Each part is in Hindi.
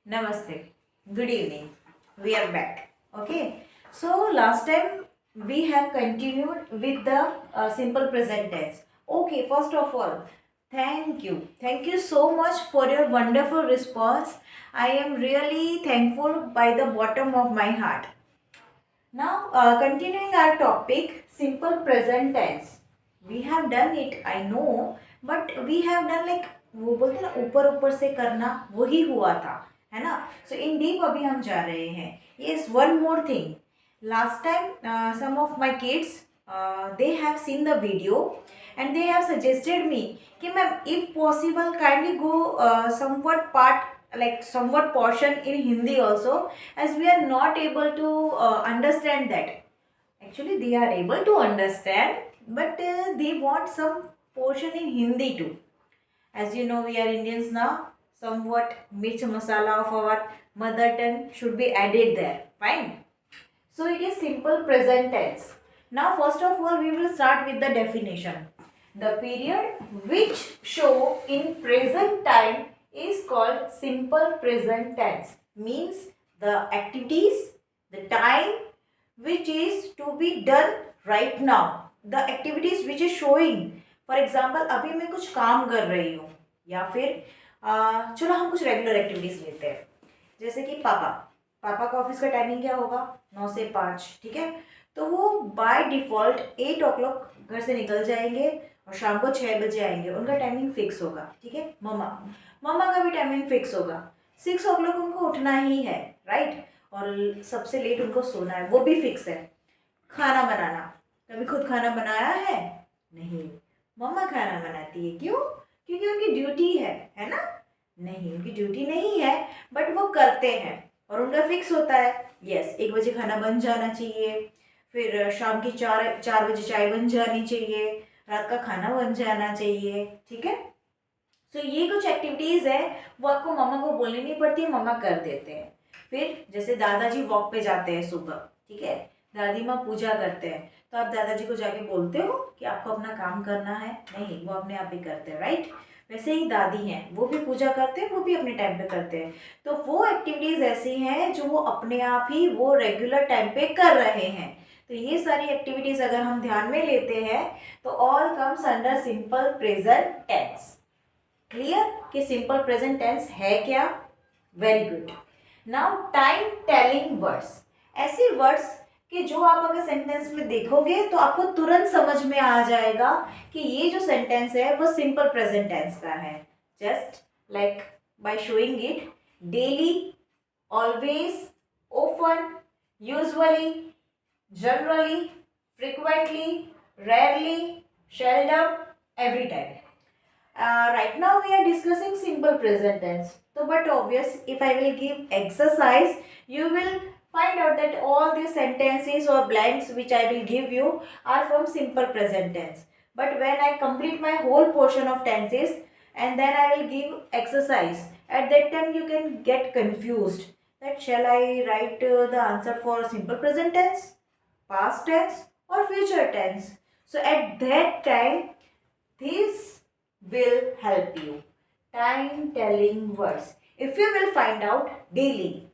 Namaste. Good evening. We are back. Okay. So last time we have continued with the simple present tense. Okay. First of all, thank you. Thank you so much for your wonderful response. I am really thankful by the bottom of my heart. Now, continuing our topic, simple present tense. We have done it, I know, but we have done like वो बोलते हैं ना ऊपर ऊपर से करना वही हुआ था, है ना. सो इन डीप अभी हम जा रहे हैं. Yes, one more thing. Last time some of my kids they have seen the video and they have suggested me कि ma'am if possible kindly go somewhat part like somewhat portion in Hindi also, as we are not able to understand that. Actually they are able to understand, but they want some portion in Hindi too. As you know, we are Indians now, somewhat mirch masala of our mother tongue should be added there. Fine. So it is simple present tense. Now first of all we will start with the definition. The period which show in present time is called simple present tense. Means the activities, the time which is to be done right now. The activities which is showing. For example, अभी मैं कुछ काम कर रही हूँ, या फिर चलो हम कुछ रेगुलर एक्टिविटीज लेते हैं. जैसे कि पापा का ऑफिस का टाइमिंग क्या होगा, 9 से 5. ठीक है. तो वो बाय डिफ़ॉल्ट 8 ओ क्लॉक घर से निकल जाएंगे और शाम को 6 बजे आएंगे. उनका टाइमिंग फिक्स होगा. ठीक है. मम्मा का भी टाइमिंग फिक्स होगा. 6 ओ क्लॉक उनको उठना ही है, राइट. और सबसे लेट उनको सोना है, वो भी फिक्स है. खाना बनाना, कभी खुद खाना बनाया है? नहीं, मम्मा खाना बनाती है. क्यों? क्योंकि उनकी ड्यूटी है ना. नहीं, उनकी ड्यूटी नहीं है, बट वो करते हैं और उनका फिक्स होता है. यस, 1 बजे खाना बन जाना चाहिए, फिर शाम की 4 बजे चाय बन जानी चाहिए, रात का खाना बन जाना चाहिए. ठीक है. सो ये कुछ एक्टिविटीज़ है, वो आपको मम्मा को बोलनी नहीं पड़ती, मम्मा कर देते हैं. फिर जैसे दादाजी वॉक पे जाते हैं सुबह. ठीक है. दादी माँ पूजा करते हैं, तो आप दादाजी को जाके बोलते हो कि आपको अपना काम करना है? नहीं, वो अपने आप ही करते हैं, राइट. वैसे ही दादी हैं, वो भी पूजा करते हैं, वो भी अपने टाइम पे करते हैं. तो वो एक्टिविटीज़ ऐसी हैं जो वो अपने आप ही वो रेगुलर टाइम पे कर रहे हैं. तो ये सारी एक्टिविटीज़ अगर हम ध्यान में लेते हैं तो all comes under simple present tense. Clear कि सिंपल प्रेजेंट टेंस है क्या? Very good. Now time telling words. ऐसे वर्ड्स कि जो आप अगर सेंटेंस में देखोगे तो आपको तुरंत समझ में आ जाएगा कि ये जो सेंटेंस है वो सिंपल प्रेजेंट टेंस का है. Just like by showing it. Daily, always, often, usually, generally, frequently, rarely, seldom, every time. Right now we are discussing simple present tense. So but obvious, if I will give exercise, you will find out that all these sentences or blanks which I will give you are from simple present tense. But when I complete my whole portion of tenses and then I will give exercise, at that time you can get confused that shall I write the answer for simple present tense, past tense or future tense. So at that time this will help you. Time telling words. If you will find out daily,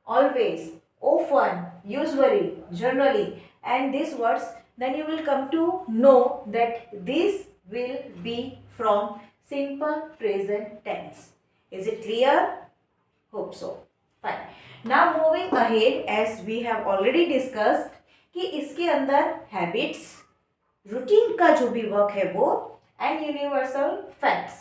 always, often, usually, generally and these words, then you will come to know that this will be from simple present tense. Is it clear? Hope so. Fine. Now moving ahead, as we have already discussed कि इसके अंदर habits, रूटीन का जो भी वर्क है वो, and universal facts.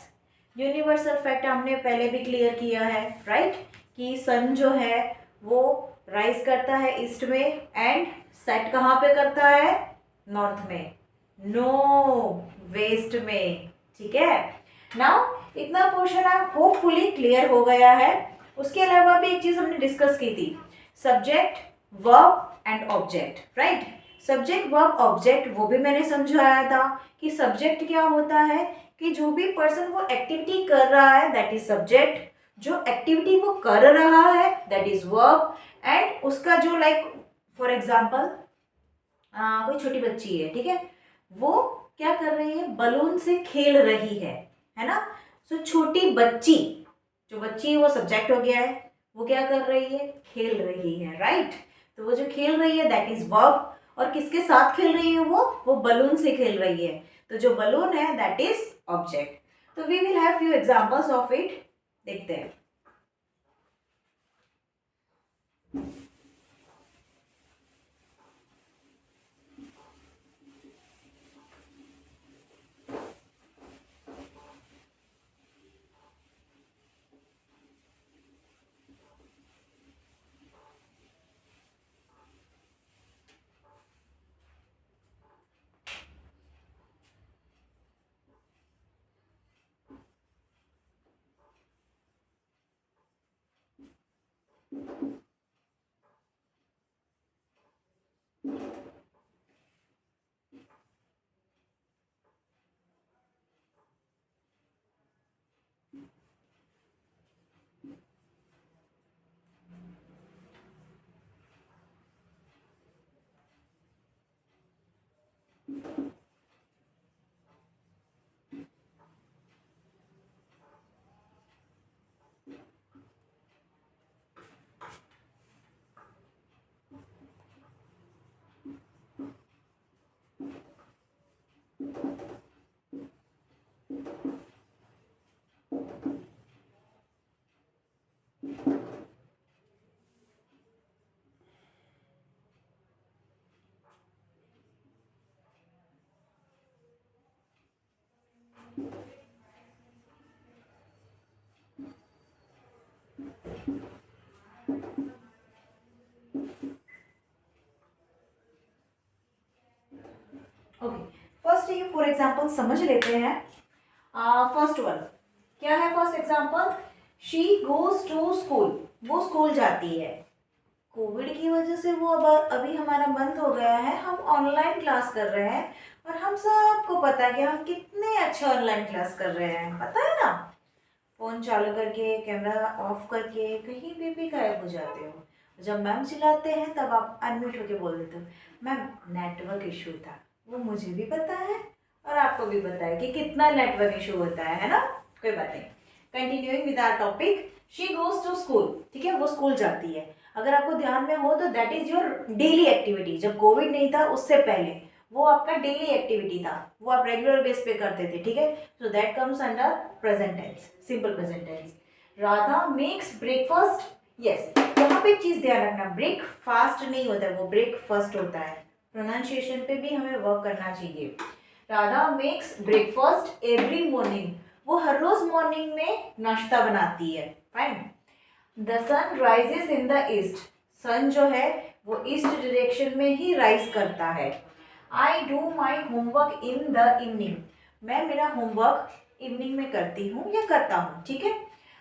Universal fact हमने पहले भी क्लियर किया है, राइट. कि सन जो है वो राइज करता है ईस्ट में एंड सेट कहाँ पे करता है? नॉर्थ में. नो, वेस्ट में. ठीक है. नाउ इतना पोर्शन आप होपफुली क्लियर हो गया है. उसके अलावा भी एक चीज हमने डिस्कस की थी, subject, verb and object, right. Subject, verb, object, वो भी मैंने समझाया था कि सब्जेक्ट क्या होता है कि जो भी पर्सन वो एक्टिविटी कर रहा है दैट इज सब्जेक्ट. जो एक्टिविटी वो कर रहा है दैट इज वर्ब. एंड उसका जो लाइक फॉर एग्जांपल कोई छोटी बच्ची है, ठीक है, वो क्या कर रही है? बलून से खेल रही है ना. सो छोटी बच्ची, जो बच्ची है वो सब्जेक्ट हो गया है, वो क्या कर रही है, खेल रही है, राइट। तो वो जो खेल रही है दैट इज वर्ब, और किसके साथ खेल रही है वो बलून से खेल रही है, तो जो बलून है दैट इज ऑब्जेक्ट। तो we will have few examples of it, देखते हैं। ओके, फर्स्ट ये फॉर एग्जांपल समझ लेते हैं। फर्स्ट वन क्या है, first example, she goes to school, वो स्कूल जाती है। कोविड की वजह से वो अब अभी हमारा बंद हो गया है, हम ऑनलाइन क्लास कर रहे हैं, और हम सबको पता है कि हम कितने अच्छे ऑनलाइन क्लास कर रहे हैं, पता है ना। फोन चालू करके कैमरा ऑफ करके कहीं भी गायब हो जाते हो। जब मैम चिल्लाते हैं तब आप अनम्यूट होके बोल देते हो, मैम नेटवर्क इशू था। वो मुझे भी पता है और आपको भी पता है कि कितना नेटवर्क इशू होता है ना। कोई बात नहीं, continuing with our topic, she goes to school, ठीक है, वो स्कूल जाती है। अगर आपको ध्यान में हो तो that is your daily activity. जब कोविड नहीं था उससे पहले वो आपका डेली एक्टिविटी था, वो आप रेगुलर बेस पे करते थे, ठीक है। So that comes under present tense, simple present tense. Radha makes breakfast, yes, यहाँ पे एक चीज ध्यान रखना, ब्रेकफास्ट नहीं होता है, वो ब्रेकफास्ट होता है। प्रोनाउंसिएशन पे भी हमें वर्क करना चाहिए। Radha makes breakfast every morning, वो हर रोज मॉर्निंग में नाश्ता बनाती है, fine. The sun rises in the east, sun जो है वो ईस्ट डायरेक्शन में ही राइज करता है। I do my homework in the evening, मैं मेरा होमवर्क इवनिंग में करती हूँ या करता हूँ, ठीक है।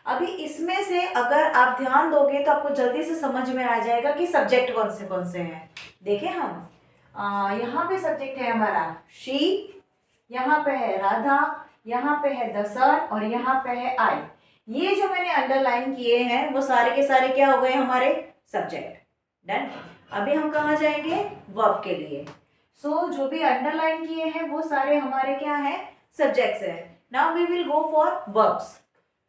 अभी इसमें से अगर आप ध्यान दोगे तो आपको जल्दी से समझ में आ जाएगा कि सब्जेक्ट कौन से हैं। देखें हम, यहाँ पे सब्जेक्ट है हमारा शी, यहाँ पे है राधा, यहाँ पे है द सन, और यहाँ पे है आई। ये जो मैंने अंडरलाइन किए हैं वो सारे के सारे क्या हो गए, हमारे सब्जेक्ट। डन। अभी हम कहाँ जाएंगे, वर्ब के लिए। सो जो भी अंडरलाइन किए हैं वो सारे हमारे क्या है, सब्जेक्ट्स है। Now we will go for verbs.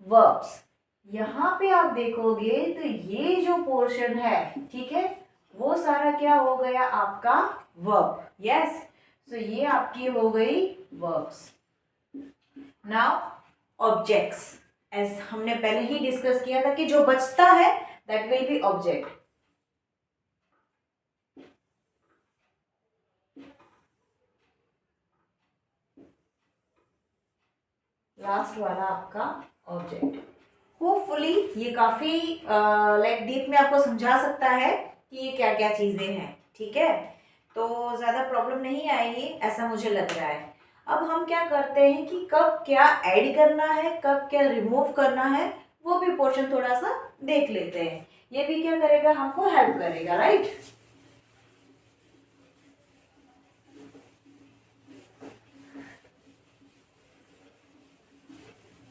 Verbs, यहाँ पे आप देखोगे तो ये जो पोर्शन है, ठीक है, वो सारा क्या हो गया आपका वर्ब, यस। सो ये आपकी हो गई वर्ब्स। नाउ ऑब्जेक्ट्स, एज हमने पहले ही डिस्कस किया था कि जो बचता है that will be object. Last वाला आपका ऑब्जेक्ट। होपफुली ये काफी लाइक डीप में आपको समझा सकता है कि ये क्या क्या चीजें हैं, ठीक है। तो ज्यादा प्रॉब्लम नहीं आएगी ऐसा मुझे लग रहा है। अब हम क्या करते हैं कि कब क्या ऐड करना है, कब क्या रिमूव करना है, वो भी पोर्शन थोड़ा सा देख लेते हैं। ये भी क्या करेगा, हमको हेल्प करेगा, right.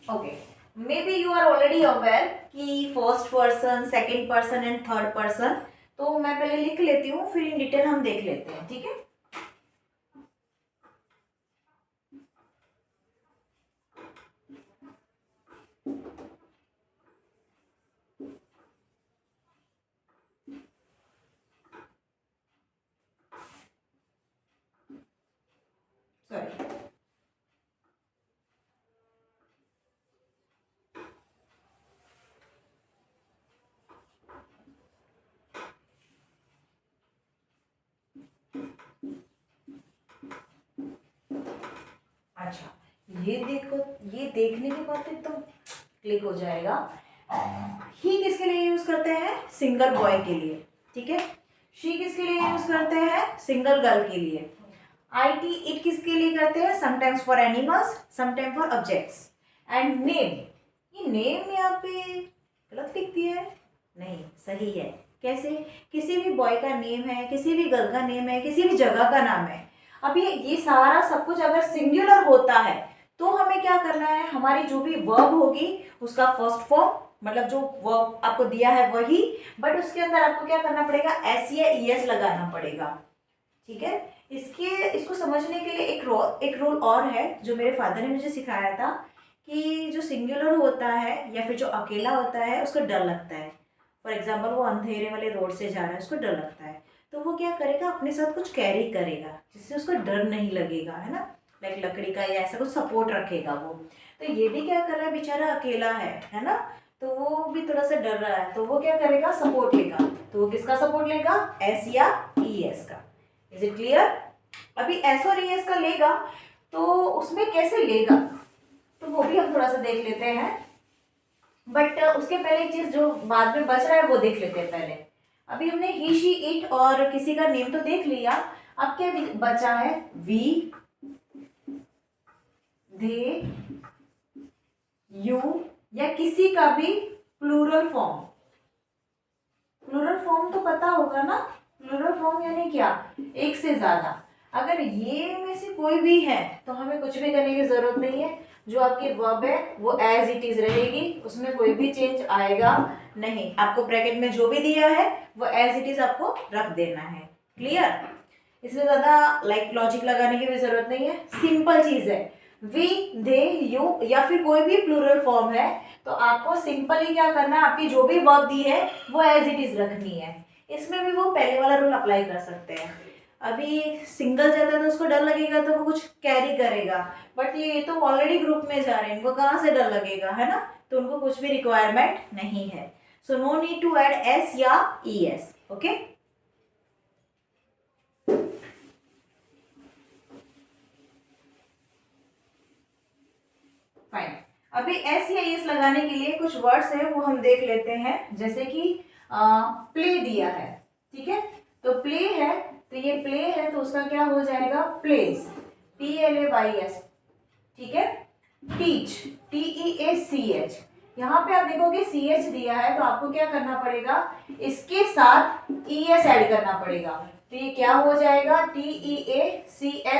Okay, maybe you are already aware कि first person, second person and third person. तो मैं पहले लिख लेती हूँ, फिर इन डिटेल हम देख लेते हैं, ठीक है। ये देखो, ये देखने के बाद एकदम क्लिक हो जाएगा। ही किसके लिए यूज करते हैं? सिंगल बॉय के लिए, ठीक है। शी किसके लिए यूज करते हैं? सिंगल गर्ल के लिए। IT इट किसके लिए करते हैं? Sometimes for animals, sometimes for objects. And name, ये नेम यहाँ पे गलत लिख दिया है, नहीं सही है। कैसे? किसी भी बॉय का नेम है, किसी भी गर्ल का नेम है, किसी भी जगह का नाम है। अब ये सारा सब कुछ अगर सिंगुलर होता है तो हमें क्या करना है? हमारी जो भी वर्ब होगी उसका फर्स्ट फॉर्म, मतलब जो वर्ब आपको दिया है वही, बट उसके अंदर आपको क्या करना पड़ेगा? एस या ES लगाना पड़ेगा, ठीक है। इसको समझने के लिए एक रूल और है जो मेरे फादर ने मुझे सिखाया था, कि जो सिंगुलर होता है या फिर जो अकेला होता है उसको डर लगता है। फॉर एग्जाम्पल वो अंधेरे वाले रोड से जा रहा है, उसको डर लगता है, तो वो क्या करेगा? अपने साथ कुछ कैरी करेगा जिससे उसको डर नहीं लगेगा, है ना। लाइक लकड़ी का या ऐसा कुछ सपोर्ट रखेगा वो। तो ये भी क्या कर रहा है? बेचारा अकेला है ना, तो वो भी थोड़ा सा डर रहा है, तो वो क्या करेगा? सपोर्ट लेगा। तो वो किसका सपोर्ट लेगा? S या ES का। Is it clear? अभी S और ES का लेगा तो उसमें कैसे लेगा, तो वो भी हम थोड़ा सा देख लेते हैं। बट उसके पहले एक चीज जो बाद में बच रहा है वो देख लेते हैं पहले। अभी हमने ही, शी, इट और किसी का नेम तो देख लिया। अब क्या बचा है? वी, दे, यू या किसी का भी प्लूरल फॉर्म। प्लूरल फॉर्म तो पता होगा ना, प्लूरल फॉर्म यानी क्या? एक से ज्यादा। अगर ये में से कोई भी है तो हमें कुछ भी करने की जरूरत नहीं है। जो आपकी वर्ब है वो एज इट इज रहेगी, उसमें कोई भी चेंज आएगा नहीं। आपको ब्रैकेट में जो भी दिया है वो एज इट इज आपको रख देना है। क्लियर? इसमें ज्यादा लाइक लॉजिक लगाने की भी जरूरत नहीं है, सिंपल चीज है। वी, दे, यू या फिर कोई भी प्लूरल फॉर्म है तो आपको सिंपली क्या करना है? आपकी जो भी वर्ब दी है वो एज इट इज रखनी है। इसमें भी वो पहले वाला रूल अप्लाई कर सकते हैं। अभी सिंगल जाता है तो उसको डर लगेगा तो वो कुछ कैरी करेगा, बट ये तो ऑलरेडी ग्रुप में जा रहे हैं, इनको कहाँ से डर लगेगा, है ना। तो उनको कुछ भी रिक्वायरमेंट नहीं है। So no need to add S या ES। Okay, fine. अभी S या ES लगाने के लिए कुछ वर्ड्स हैं वो हम देख लेते हैं। जैसे कि प्ले दिया है, ठीक है। तो प्ले है, तो ये प्ले है तो उसका क्या हो जाएगा? प्लेस, PLAYS, ठीक है। Teach, TEACH। यहाँ पे आप देखोगे CH दिया है तो आपको क्या करना पड़ेगा? इसके साथ ES ऐड करना पड़ेगा, तो ये क्या हो जाएगा? TEACHES,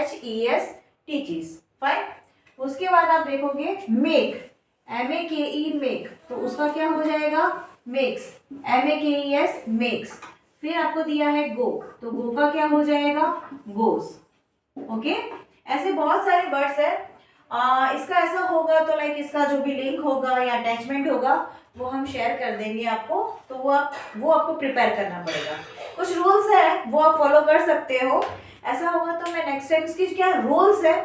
टीचीज। फाइन। उसके बाद आप देखोगे मेक, MAKE, मेक, तो उसका क्या हो जाएगा? Makes, MAKES, makes. फिर आपको दिया है गो, तो गो का क्या हो जाएगा? गोस। ओके, ऐसे बहुत सारे वर्ड्स है। इसका ऐसा होगा तो लाइक इसका जो भी लिंक होगा या अटैचमेंट होगा वो हम शेयर कर देंगे आपको, तो वो आपको प्रिपेयर करना पड़ेगा। कुछ रूल्स है वो आप फॉलो कर सकते हो। ऐसा होगा तो मैं नेक्स्ट टाइम इसकी क्या रूल्स है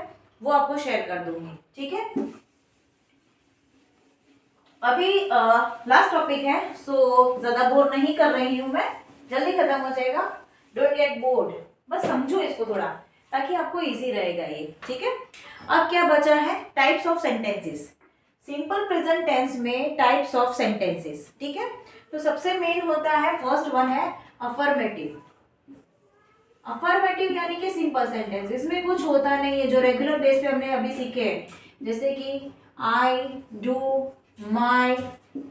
वो आपको शेयर कर दूंगी, ठीक है। अभी लास्ट टॉपिक है, सो ज्यादा बोर नहीं कर रही हूं मैं, जल्दी खत्म हो जाएगा। डोंट गेट बोर्ड, बस समझो इसको थोड़ा ताकि आपको इजी रहेगा ये, ठीक है। अब क्या बचा है? Types of sentences. Simple present tense में टाइप्स ऑफ सेंटेंसेस, ठीक है। तो सबसे मेन होता है, फर्स्ट वन है अफर्मेटिव। अफर्मेटिव यानी कि सिंपल सेंटेंस, इसमें कुछ होता नहीं है जो रेगुलर बेस पे हमने अभी सीखे हैं, जैसे कि I do my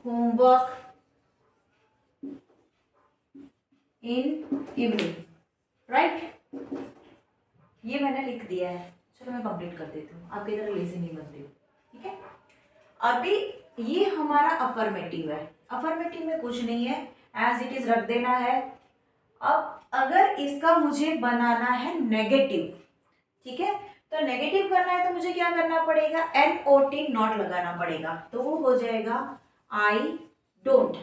homework in evening, right. ये मैंने लिख दिया है, चलो मैं कंप्लीट कर देती हूँ, आपकी तरह लेजी नहीं बनती हूँ, ठीक है। अभी ये हमारा अफर्मेटिव है। अफर्मेटिव में कुछ नहीं है, एज इट इज रख देना है। अब अगर इसका मुझे बनाना है नेगेटिव, ठीक है, तो नेगेटिव करना है तो मुझे क्या करना पड़ेगा? NOT, नॉट लगाना पड़ेगा, तो वो हो जाएगा आई डोंट।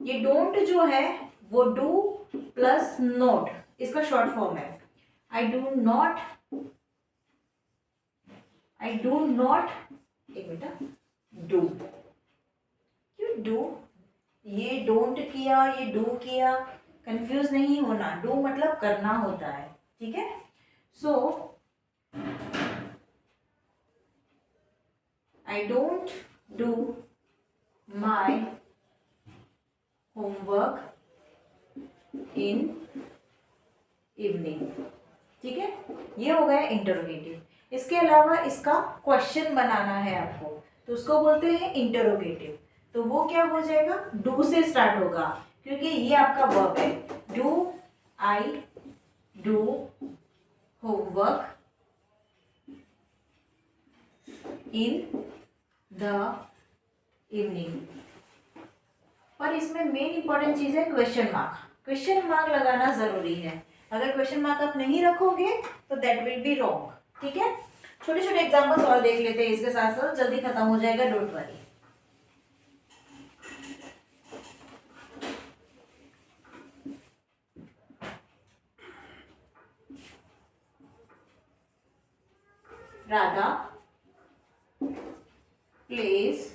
ये डोंट जो है वो डू प्लस नॉट, इसका शॉर्ट फॉर्म है। आई डू नॉट, एक मिनट, डू, क्यों डू? ये डोंट किया, ये डू किया, कंफ्यूज नहीं होना। डू मतलब करना होता है, ठीक है। So I don't do my homework in evening. ठीक है, ये हो गया इंटरोगेटिव। इसके अलावा इसका क्वेश्चन बनाना है आपको, तो उसको बोलते हैं इंटरोगेटिव। तो वो क्या हो जाएगा, डू से स्टार्ट होगा, क्योंकि ये आपका वर्ब है। Do I do homework in the evening. पर इसमें मेन इंपॉर्टेंट चीज है क्वेश्चन मार्क। क्वेश्चन मार्क लगाना जरूरी है। अगर क्वेश्चन मार्क आप नहीं रखोगे तो दैट विल बी रॉन्ग। ठीक है, छोटे छोटे एग्जांपल्स और देख लेते हैं, इसके साथ साथ जल्दी खत्म हो जाएगा, don't worry. Radha plays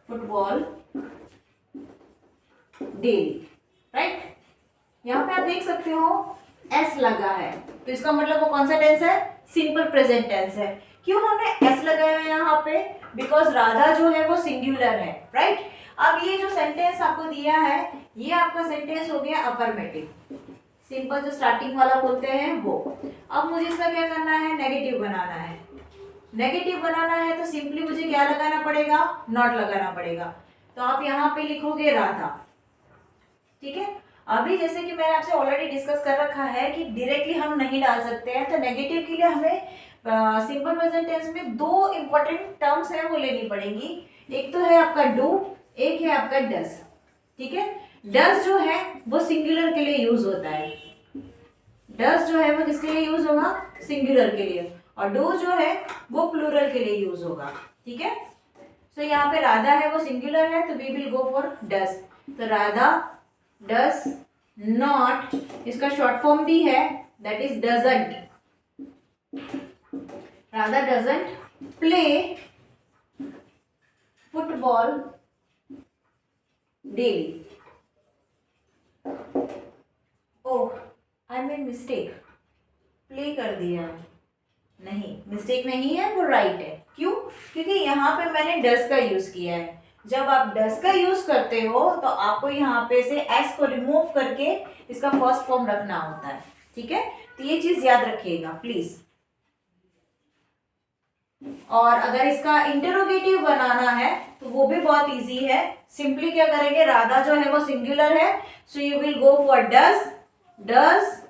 football daily. Right, यहाँ पे आप देख सकते हो एस लगा है, तो इसका मतलब वो कौन सा टेंस है, सिंपल प्रेजेंट टेंस है। क्यों हमने एस लगाया है यहाँ पे, बिकॉज राधा जो है वो सिंगुलर है। राइट, अब ये जो सेंटेंस आपको दिया है, ये आपका सेंटेंस हो गया अफर्मेटिव, सिंपल जो स्टार्टिंग वाला बोलते हैं वो। अब मुझे इसका क्या करना है, नेगेटिव बनाना है। नेगेटिव बनाना है तो सिंपली मुझे क्या लगाना पड़ेगा, नॉट लगाना पड़ेगा। तो आप यहाँ पे लिखोगे राधा। ठीक है, अभी जैसे कि मैंने आपसे ऑलरेडी डिस्कस कर रखा है कि डायरेक्टली हम नहीं डाल सकते हैं, तो नेगेटिव के लिए हमें सिंपल प्रेजेंट टेंस में दो इंपॉर्टेंट टर्म्स है वो लेनी पड़ेंगी। एक तो है आपका डू, एक है आपका डस। ठीक है, डस जो है वो सिंगुलर के लिए यूज होता है। डस जो है वो किसके लिए यूज होगा, सिंगुलर के लिए, और डू जो है वो प्लूरल के लिए यूज होगा। ठीक है, तो यहाँ पे राधा है वो सिंगुलर है, तो वी विल गो फॉर डस। तो राधा डस नॉट, इसका शॉर्ट फॉर्म भी है, that is doesn't. Radha doesn't play football daily. Oh, I made mistake, play कर दिया, नहीं मिस्टेक नहीं है, वो राइट है। क्यों, क्योंकि यहाँ पे मैंने डस का यूज किया है। जब आप डस का यूज करते हो तो आपको यहाँ पे से एस को रिमूव करके इसका फर्स्ट फॉर्म रखना होता है। ठीक है, तो ये चीज याद रखिएगा प्लीज। और अगर इसका इंटरोगेटिव बनाना है तो वो भी बहुत इजी है। सिंपली क्या करेंगे, राधा जो है वो सिंगुलर है, so you will go for does. Does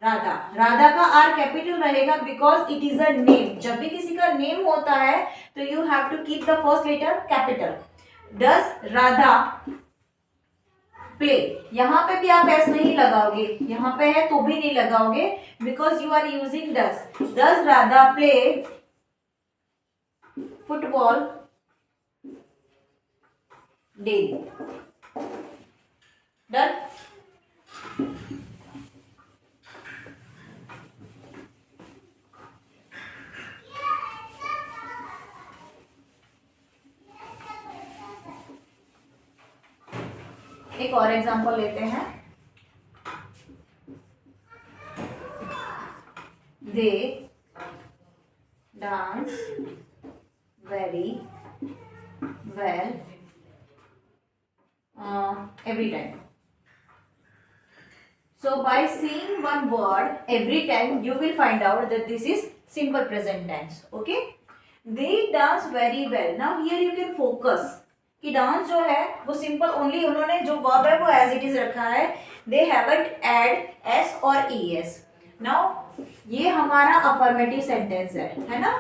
Radha, Radha का आर कैपिटल रहेगा because it is a name. जब भी किसी का नेम होता है तो you have to keep the first letter capital. Does Radha play, यहाँ पे भी आप एस नहीं लगाओगे, यहाँ पे है तो भी नहीं लगाओगे, because you are using does. Does Radha play football daily. Done. एक और एग्जांपल लेते हैं। They dance very well every time. So by seeing one word every time you will find out that this is simple present tense. Okay, they dance very well. Now here you can focus कि डांस जो है वो सिंपल ओनली, उन्होंने जो वर्ब है वो एज इट इज रखा है, दे हैवंट ऐड एस और ई एस। नाउ ये हमारा अफर्मेटिव सेंटेंस है ना।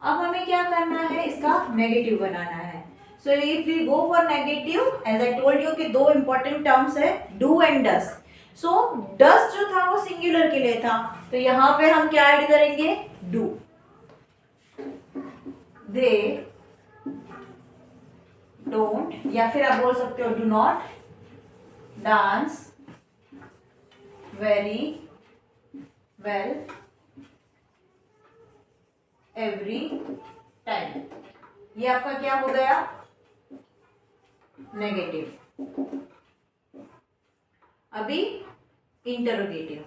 अब हमें क्या करना है, इसका नेगेटिव बनाना है। So if we go for negative, as I told you कि दो इंपॉर्टेंट टर्म्स है, do and does. So does जो था वो सिंगुलर के लिए था, तो यहां पे हम क्या ऐड करेंगे, डू। दे डोंट, या फिर आप बोल सकते हो do not dance very well every time. ये आपका क्या हो गया, नेगेटिव। अभी इंटरोगेटिव।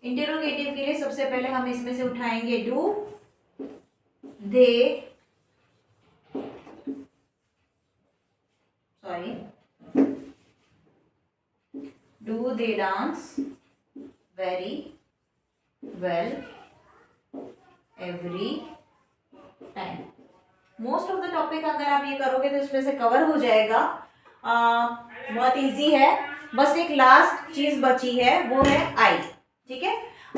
इंटेरोगेटिव के लिए सबसे पहले हम इसमें से उठाएंगे do, they, do they dance very well every time. Most of the topic अगर आप ये करोगे तो इसमें से कवर हो जाएगा। बहुत इजी है। बस एक लास्ट चीज बची है, वो है आई। ठीक है,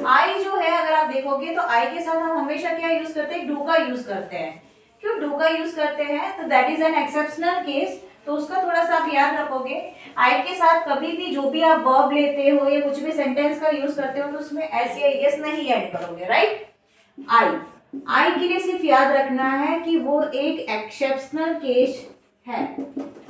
आई जो है अगर आप देखोगे तो आई के साथ हम हमेशा क्या यूज करते हैं, डू का यूज करते हैं। क्यों डू का यूज करते हैं, तो that is an exceptional case, तो उसका थोड़ा सा आप याद रखोगे। आई के साथ कभी भी जो भी आप वर्ब लेते हो या कुछ भी सेंटेंस का यूज करते हो तो उसमें एस या एस नहीं ऐड करोगे, राइट। आई के लिए सिर्फ याद रखना है कि वो एक एक्सेप्शनल केस है।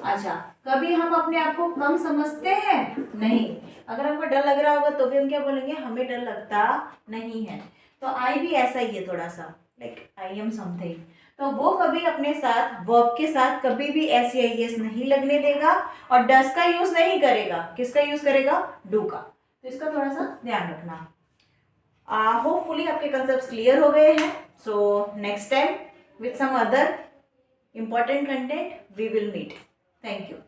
अच्छा, कभी हम अपने आप को कम समझते हैं नहीं। अगर हमको डर लग रहा होगा तो भी हम क्या बोलेंगे, हमें डर लगता नहीं है। तो आई भी ऐसा ही है थोड़ा सा, लाइक आई एम समथिंग। तो वो कभी अपने साथ वर्ब के साथ कभी भी एस या एस नहीं लगने देगा और डस का यूज नहीं करेगा। किसका यूज करेगा, डू का। तो इसका थोड़ा सा ध्यान रखना। होपफुली आपके कंसेप्ट क्लियर हो गए हैं। So next time with some other important content we will meet. Thank you.